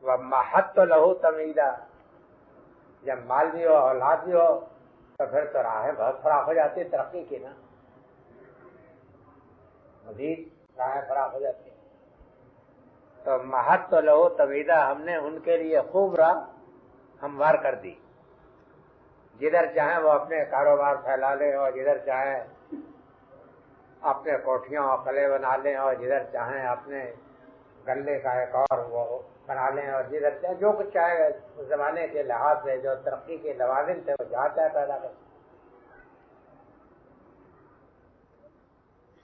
وَمَّهَّدتُّ لَهُ تَمْهِيدًا، جب مال بھی ہو اولاد بھی ہو تو پھر تو راہیں بہت فراخ ہو جاتی ہے ترقی کی نا، مزید راہیں فراخ ہو جاتی ہیں۔ تو مہت لہو تمہیدہ، ہم نے ان کے لیے خوب راہ ہموار کر دی، جدھر چاہیں وہ اپنے کاروبار پھیلا لیں اور جدھر چاہیں اپنے کوٹھیاں اور قلعے بنا لیں اور جدھر چاہیں اپنے غلے کا ایک اور وہ بنا لیں اور جدھر چاہیں جو کچھ چاہے اس زمانے کے لحاظ سے جو ترقی کے لوازم تھے وہ جہاں چاہے پیدا کر۔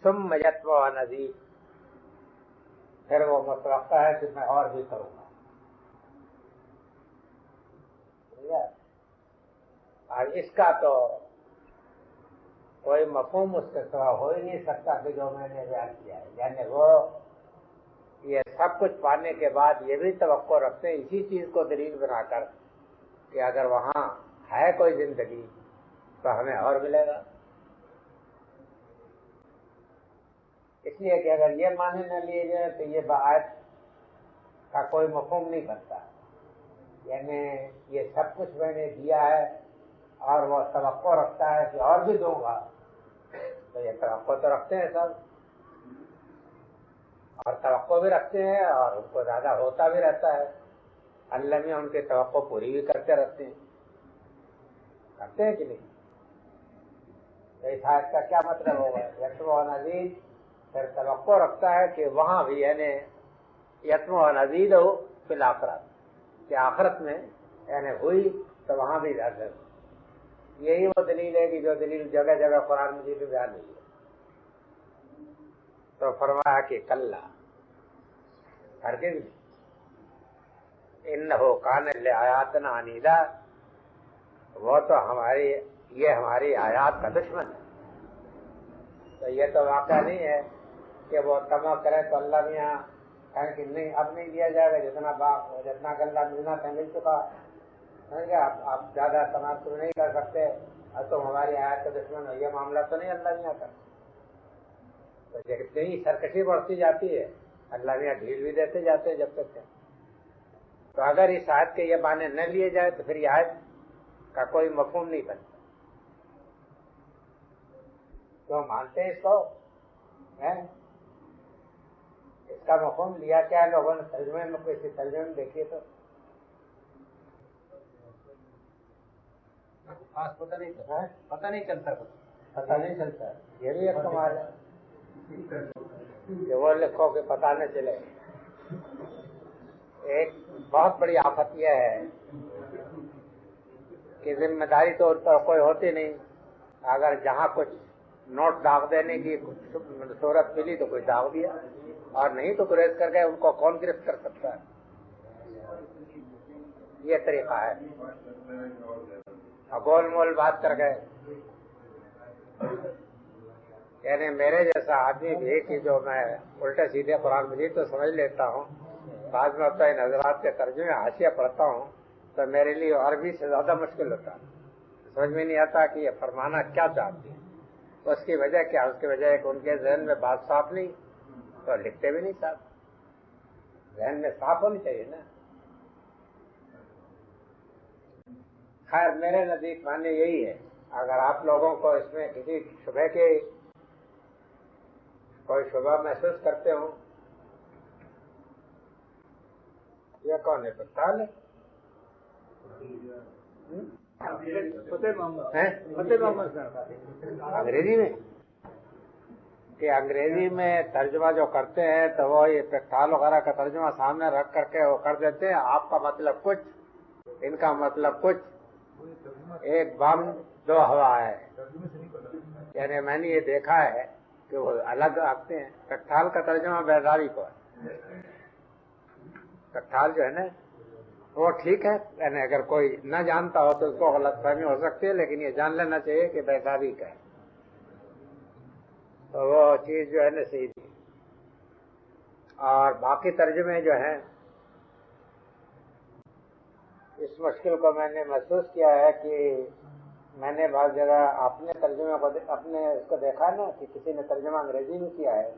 ثم یتبع نذیر، پھر وہ متوقع ہے کہ میں اور بھی کروں گا۔ اور اس کا تو کوئی مفہوم اس کے سوا ہو ہی نہیں سکتا کہ جو میں نے بیان کیا ہے، یعنی وہ یہ سب کچھ پانے کے بعد یہ بھی توقع رکھتے ہیں اسی چیز کو دلیل بنا کر کہ اگر وہاں ہے کوئی زندگی تو ہمیں اور ملے گا۔ اس لیے کہ اگر یہ معنی نہ لیے جائے تو یہ بآیت کا کوئی مفہوم نہیں بنتا، یعنی یہ سب کچھ میں نے دیا ہے اور وہ توقع رکھتا ہے کہ اور بھی دوں گا، تو یہ توقع تو رکھتے ہیں سب، اور توقع بھی رکھتے ہیں اور ان کو زیادہ ہوتا بھی رہتا ہے، اللہ میں ان کی توقع پوری بھی کرتے رہتے ہیں، کرتے ہیں کہ نہیں؟ تو اس آیت کا کیا مطلب ہوگا؟ یتبع نذیر، پھر توقع رکھتا ہے کہ وہاں بھی یعنی یتبع نذیر ہو فی الآخرت، کہ آخرت میں یعنی ہوئی تو وہاں بھی حاضر۔ یہی وہ دلیل ہے کہ جو دلیل جگہ جگہ قرآن مجید میں بیان ہوئی ہے۔ تو فرمایا کہ کلا، ہرگز نہیں، انہ کان لآیاتنا عنیدا، وہ تو ہماری آیات کا دشمن ہے۔ تو یہ تو واقعہ نہیں ہے کہ وہ طمع کرے تو اللہ میاں کہیں کہ نہیں اب نہیں دیا جائے گا، جتنا غلہ ملنا تھا مل چکا ہے، آپ زیادہ تناسب نہیں کر سکتے اور تم ہماری آیات کا دشمن ہو، یہ معاملہ تو نہیں اللہ میاں کا۔ تو جتنی سرکشی بڑھتی جاتی ہے اللہ میاں ڈھیل بھی دیتے جاتے ہیں جب تک۔ تو اگر اس آیت کے یہ معنی نہ لیے جائے تو پھر یہ آیت کا کوئی مفہوم نہیں بنتا۔ تو مانتے ہیں اس کو، اس کا مفہوم لیا کیا لوگوں نے ترجمے میں، کوئی ترجمے میں دیکھیے تو پتہ نہیں چلتا، یہ بھی ایک کمال ہے کہ وہ لکھو کہ پتہ نہ چلے۔ ایک بہت بڑی آفت یہ ہے کہ ذمہ داری طور پر کوئی ہوتی نہیں، اگر جہاں کچھ نوٹ داغ دینے کی صورت ملی تو کوئی داغ دیا، اور نہیں تو گریز کر گئے، ان کو کون گرفت کر سکتا ہے؟ یہ طریقہ ہے، گول مول بات کر گئے۔ یعنی میرے جیسا آدمی بھی کہ جو میں الٹے سیدھے قرآن مجید تو سمجھ لیتا ہوں، بعض میں ہوتا ہے نظرات کے ترجمے حاشیہ پڑھتا ہوں تو میرے لیے عربی سے زیادہ مشکل ہوتا ہے، سمجھ میں نہیں آتا کہ یہ فرمانا کیا چاہتی ہے۔ اس کی وجہ کیا؟ اس کی وجہ ہے کہ ان کے ذہن میں بات صاف نہیں تو لکھتے بھی نہیں صاف، ذہن میں صاف ہونی چاہیے نا۔ خیر میرے نزدیک معنی یہی ہے، اگر آپ لوگوں کو اس میں کسی شبہ کے کوئی شبہ محسوس کرتے ہوں، یہ کون ہے؟ پتال ہے انگریزی میں، کہ انگریزی میں ترجمہ جو کرتے ہیں تو وہ یہ پکتال وغیرہ کا ترجمہ سامنے رکھ کر کے وہ کر دیتے ہیں، آپ کا مطلب کچھ، ان کا مطلب کچھ، ایک بم دو ہوا ہے۔ یعنی میں نے یہ دیکھا ہے کہ وہ الگ آتے ہیں۔ پکتال کا ترجمہ بیداری کو ہے، پکتال جو ہے نا وہ ٹھیک ہے، یعنی اگر کوئی نہ جانتا ہو تو اس کو غلط فہمی ہو سکتی ہے، لیکن یہ جان لینا چاہیے کہ بیداری کا ہے، تو وہ چیز جو ہے نا صحیح تھی۔ اور باقی ترجمے جو ہیں اس مشکل کو میں نے محسوس کیا ہے کہ میں نے بعض جگہ اپنے ترجمے کو اپنے اس کو دیکھا نا کہ کسی نے ترجمہ انگریزی میں کیا ہے،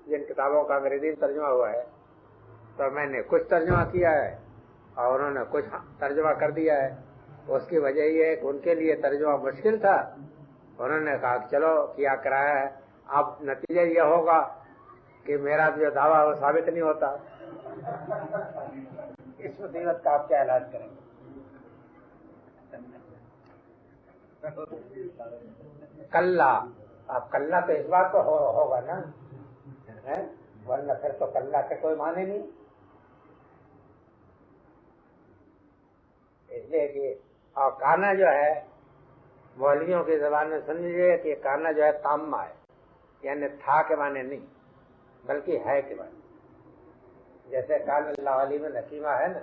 جن کتابوں کا انگریزی میں ترجمہ ہوا ہے، تو میں نے کچھ ترجمہ کیا ہے اور انہوں نے کچھ ترجمہ کر دیا ہے. اس کی وجہ یہ ہے کہ ان کے لیے ترجمہ مشکل تھا. انہوں نے کہا کہ چلو کیا کرایا ہے. اب نتیجہ یہ ہوگا کہ میرا جو دعویٰ وہ ثابت نہیں ہوتا. اس مصیبت کا آپ کیا علاج کریں گے؟ کلّا، اب کلّا تو اس بات کو ہوگا نا، ورنہ پھر تو کلّا کے کوئی معنی نہیں. اس لیے کہ اور کانا جو ہے مولویوں کی زبان میں سمجھیے کہ کانا جو ہے تامہ ہے، یعنی تھا کے معنی نہیں بلکہ ہے کے معنی. جیسے کان اللہ علیم حکیمہ ہے نا،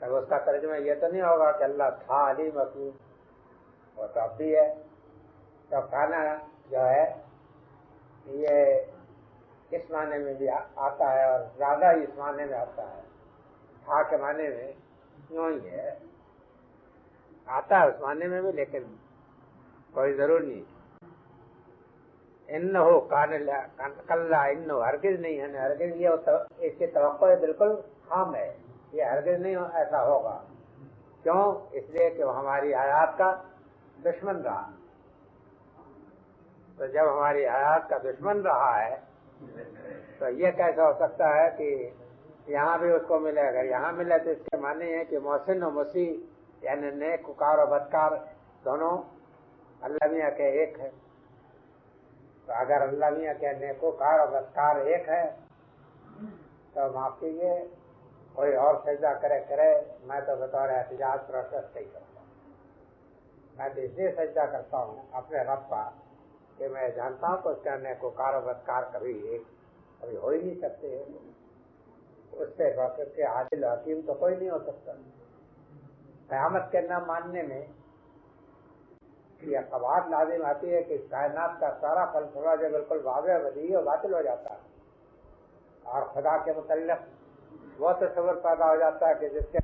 تب اس کا ترجمہ یہ تو نہیں ہوگا کہ اللہ تھا علیم حکیم، وہ تو اب بھی ہے. تو کانا جو ہے یہ اس معنی میں بھی آتا ہے اور زیادہ اس معنی میں آتا ہے. تھا کے معنی میں یوں ہی ہے، آتا ہے اس معنی میں بھی، لیکن کوئی ضرور نہیں. انہو کان کلا انہو ہرگز نہیں ہے، ہرگز یہ اس کی توقع بالکل خام ہے، یہ ہرگز نہیں ایسا ہوگا. کیوں؟ اس لیے کہ وہ ہماری آیات کا دشمن رہا. تو جب ہماری آیات کا دشمن رہا ہے تو یہ کیسا ہو سکتا ہے کہ یہاں بھی اس کو ملے؟ اگر یہاں ملے تو اس کے معنی ہے کہ محسن و مسیح یعنی نیکوکار و بدکار دونوں اللہ میاں کے ایک ہے. تو اگر اللہ میاں کے نیکوکار و بدکار ایک ہے تو معاف کیجیے کوئی اور سجدہ کرے، میں تو بطور احتجاج پروسیس نہیں کرتا. میں تو اس لیے سجدہ کرتا ہوں اپنے رب کا کہ میں جانتا ہوں کہ اس کا نیکوکار و بدکار کبھی ہو ہی نہیں سکتے. اس سے بقر کے عادل حکیم تو کوئی نہیں ہو سکتا. قیامت کے نہ ماننے میں یہ قواعد لازم آتی ہے کہ کائنات کا سارا فلسفہ جو بالکل واضح بدیہی اور باطل ہو جاتا ہے، اور خدا کے متعلق وہ تصور پیدا ہو جاتا ہے کہ جس کے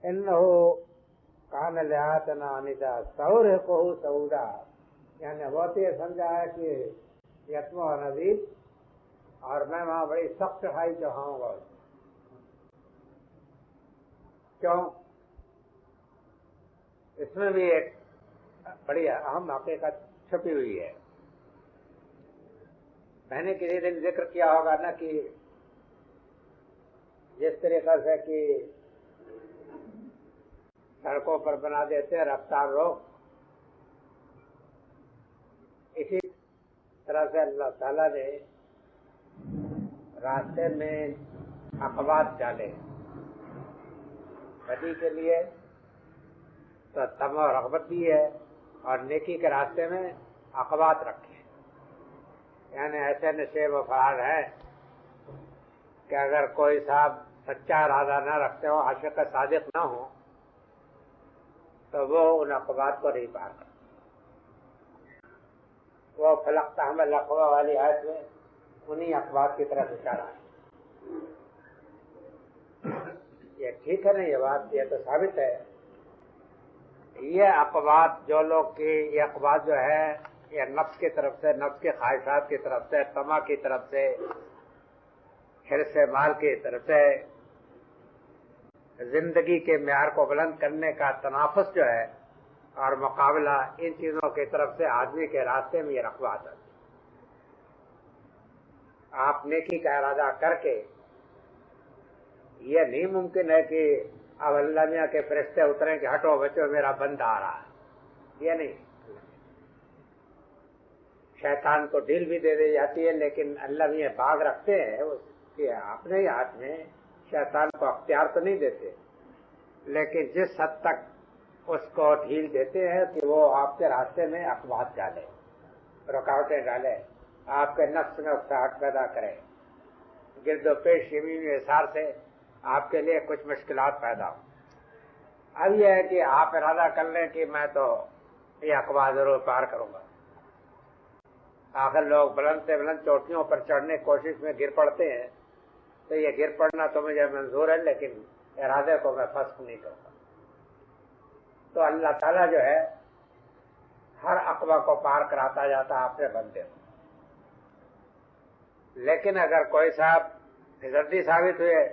انہو کان لآیاتنا عنیدا سورہقہ سعودا، یعنی بہت یہ سمجھا ہے کہ یتم و نذیر اور میں وہاں بڑی سخت صفائی چڑھاؤں گا. کیوں؟ اس میں بھی ایک بڑی اہم حقیقت چھپی ہوئی ہے. میں نے کسی دن ذکر کیا ہوگا نا کہ جس طریقے سے کہ سڑکوں پر بنا دیتے ہیں رفتار روک، اسی طرح سے اللہ تعالیٰ نے راستے میں عقبات ڈالے بدی کے لیے. تو طمع و رغبت بھی ہے اور نیکی کے راستے میں عقبات رکھے، یعنی ایسے نشیب و فرار ہے کہ اگر کوئی صاحب سچا ارادہ نہ رکھتے ہو، عاشق صادق نہ ہو، تو وہ ان عقبات کو نہیں پار کرتا. وہ فلق تحمل اقوا والی آیت میں انہی عقبات کی طرف اشارہ ہے. یہ ٹھیک ہے نا؟ یہ بات یہ تو ثابت ہے. یہ عقبات جو لوگ کی یہ عقبات جو ہے یہ نفس کی طرف سے، نفس کے خواہشات کی طرف سے، طمع کی طرف سے، حرص مال کی طرف سے، زندگی کے معیار کو بلند کرنے کا تنافس جو ہے اور مقابلہ، ان چیزوں کی طرف سے آدمی کے راستے میں یہ عقبات ہے. آپ نیکی کا ارادہ کر کے یہ نہیں ممکن ہے کہ اب اللہ میاں کے فرشتے اتریں کہ ہٹو بچو میرا بندہ آ رہا ہے. یہ نہیں. شیطان کو ڈھیل بھی دے دی جاتی ہے، لیکن اللہ میاں باغ رکھتے ہیں اس کے اپنے ہی ہاتھ میں. شیطان کو اختیار تو نہیں دیتے، لیکن جس حد تک اس کو ڈھیل دیتے ہیں کہ وہ آپ کے راستے میں عقبات ڈالے، رکاوٹیں ڈالے، آپ کے نفس میں اکساہٹ پیدا کرے، گرد و پیش یمین و یسار سے آپ کے لیے کچھ مشکلات پیدا ہو. اب یہ ہے کہ آپ ارادہ کر لیں کہ میں تو یہ عقبات ضرور پار کروں گا. آخر لوگ بلند سے بلند چوٹیوں پر چڑھنے کی کوشش میں گر پڑتے ہیں، تو یہ گر پڑنا تو مجھے منظور ہے، لیکن ارادے کو میں فسخ نہیں کرتا. تو اللہ تعالیٰ جو ہے ہر عقبہ کو پار کراتا جاتا ہے اپنے بندے کو. لیکن اگر کوئی صاحب فضردی ثابت ہوئے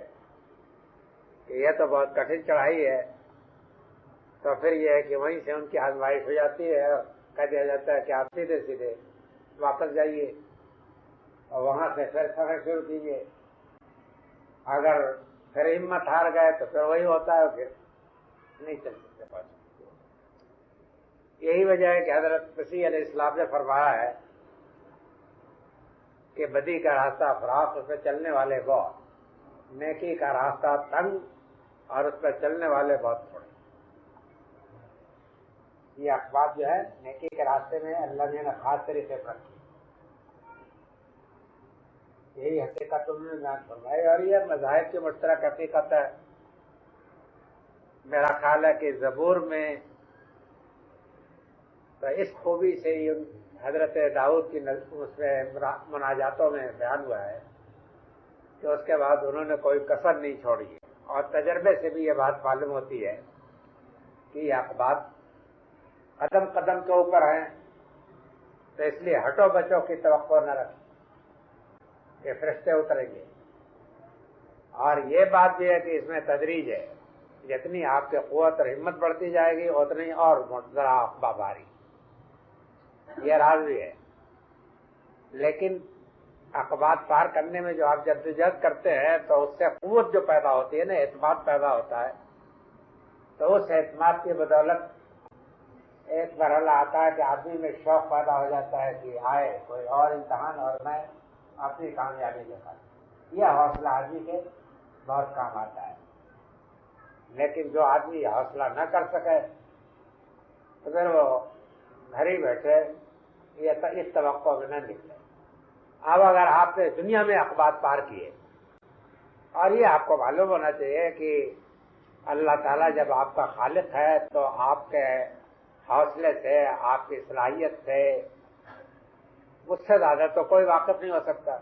کہ یہ تو بہت کٹھن چڑھائی ہے، تو پھر یہ ہے کہ وہیں سے ان کی آزمائش ہو جاتی ہے اور کہہ دیا جاتا ہے کہ آپ سیدھے سیدھے واپس جائیے اور وہاں سے پھر سفر شروع کیجیے۔ اگر پھر ہمت ہار گئے تو پھر وہی ہوتا ہے، پھر نہیں چل سکتے پاس۔ یہی وجہ ہے کہ حضرت مسیح علیہ السلام نے فرمایا ہے کہ بدی کا راستہ فراخ، اس پہ چلنے والے بہت، نیکی کا راستہ تنگ اور اس پہ چلنے والے بہت تھوڑے۔ یہ اخبار جو ہے نیکی کے راستے میں اللہ نے خاص طریقے پر رکھی، یہی حقیقت انہوں نے بیان فرمائی، اور یہ مذاہب کی مشترک حقیقت ہے۔ میرا خیال ہے کہ زبور میں تو اس خوبی سے ہی حضرت داؤد کی اس میں مناجاتوں میں بیان ہوا ہے کہ اس کے بعد انہوں نے کوئی کسر نہیں چھوڑی ہے، اور تجربے سے بھی یہ بات معلوم ہوتی ہے کہ یہ اخبار قدم قدم کے اوپر ہیں، تو اس لیے ہٹو بچوں کی توقع نہ رکھیں کہ فرشتے اتریں گے۔ اور یہ بات بھی ہے کہ اس میں تدریج ہے، جتنی آپ کی قوت اور ہمت بڑھتی جائے گی اتنی اور ذرا اخبار بھاری، یہ راز بھی ہے۔ لیکن عقبات پار کرنے میں جو آپ جدوجہد کرتے ہیں تو اس سے قوت جو پیدا ہوتی ہے نا، اعتماد پیدا ہوتا ہے، تو اس اعتماد کی بدولت ایک مرحلہ آتا ہے کہ آدمی میں شوق پیدا ہو جاتا ہے کہ آئے کوئی اور امتحان اور میں اپنی کامیابی کے ساتھ، یہ حوصلہ آدمی کے بہت کام آتا ہے۔ لیکن جو آدمی حوصلہ نہ کر سکے تو پھر وہ گھر ہی بیٹھے اس توقع میں نہ نکلے۔ اب اگر آپ نے دنیا میں عقبات پار کیے، اور یہ آپ کو معلوم ہونا چاہیے کہ اللہ تعالیٰ جب آپ کا خالق ہے تو آپ کے حوصلے سے، آپ کی صلاحیت سے مجھ سے زیادہ تو کوئی واقف نہیں ہو سکتا۔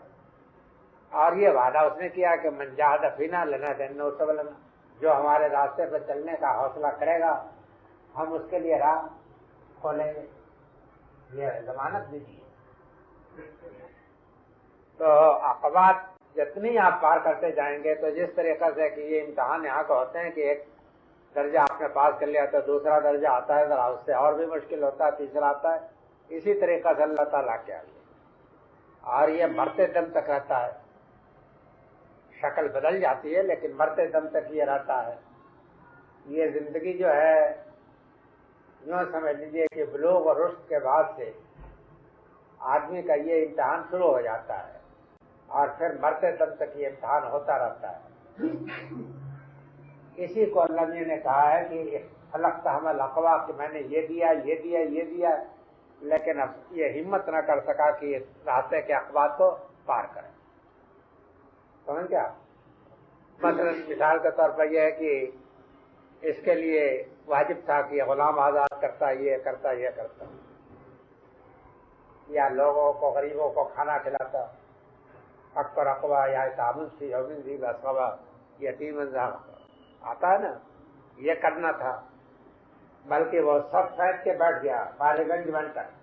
اور یہ وعدہ اس نے کیا کہ من جاہد فینا لنہدینہ سبلنا، جو ہمارے راستے پہ چلنے کا حوصلہ کرے گا ہم اس کے لیے راہ کھولیں گے، یہ ضمانت دیجیے۔ تو عقبات جتنی آپ پار کرتے جائیں گے تو جس طریقے سے کہ یہ امتحان یہاں کا ہوتے ہیں کہ ایک درجہ آپ نے پاس کر لیا تو دوسرا درجہ آتا ہے، ذرا اس سے اور بھی مشکل ہوتا ہے، تیسرا آتا ہے، اسی طریقے سے اللہ تعالیٰ کے آگے، اور یہ مرتے دم تک رہتا ہے۔ شکل بدل جاتی ہے لیکن مرتے دم تک یہ رہتا ہے۔ یہ زندگی جو ہے یوں سمجھ لیجیے کہ بلوغ اور رشد کے بعد سے آدمی کا یہ امتحان شروع ہو جاتا ہے، اور پھر مرتے دم تک یہ امتحان ہوتا رہتا ہے۔ اسی کو اللہ نے کہا ہے کہ خلق تحمل اقوا، کہ میں نے یہ دیا یہ دیا یہ دیا، لیکن اب یہ ہمت نہ کر سکا کہ اس راستے کے عقبات کو پار کرے۔ سمجھ گیا؟ مثلا مثال کے طور پر یہ ہے کہ اس کے لیے واجب تھا کہ غلام آزاد کرتا، یہ کرتا یہ کرتا، یا لوگوں کو غریبوں کو کھانا کھلاتا، اکبر اقوا یا تعاون سی یومن ذی مسغبہ، یتیم ذا آتا ہے نا، یہ کرنا تھا، بلکہ وہ سب فیض کے بیٹھ گیا بالغنج بن کر۔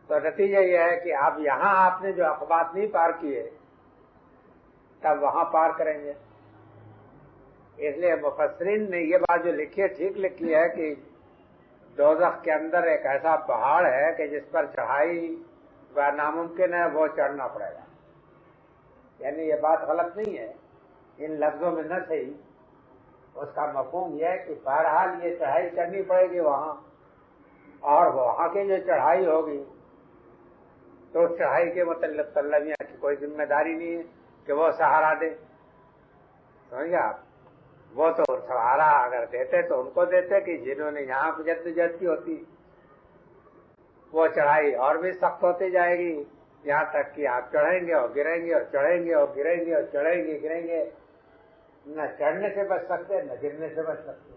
تو نتیجہ یہ ہے کہ اب یہاں آپ نے جو عقبات نہیں پار کیے تب وہاں پار کریں گے۔ اس لیے مفسرین نے یہ بات جو لکھی ہے ٹھیک لکھی ہے کہ دوزخ کے اندر ایک ایسا پہاڑ ہے کہ جس پر چڑھائی ناممکن ہے، وہ چڑھنا پڑے گا۔ یعنی یہ بات غلط نہیں ہے، ان لفظوں میں نہ صحیح، اس کا مفہوم یہ ہے کہ بہرحال یہ چڑھائی کرنی پڑے گی وہاں، اور وہاں کی جو چڑھائی ہوگی تو اس چڑھائی کے متعلق تلمیہ کی کوئی ذمہ داری نہیں ہے کہ وہ سہارا دے۔ سمجھ گیا آپ؟ وہ تو سہارا اگر دیتے تو ان کو دیتے کہ جنہوں نے یہاں جدوجہد کی ہوتی۔ وہ چڑھائی اور بھی سخت ہوتی جائے گی یہاں تک کہ آپ چڑھیں گے اور گریں گے اور چڑھیں گے اور گریں گے اور چڑھیں گے گریں گے، نہ چڑھنے سے بچ سکتے نہ گرنے سے بچ سکتے۔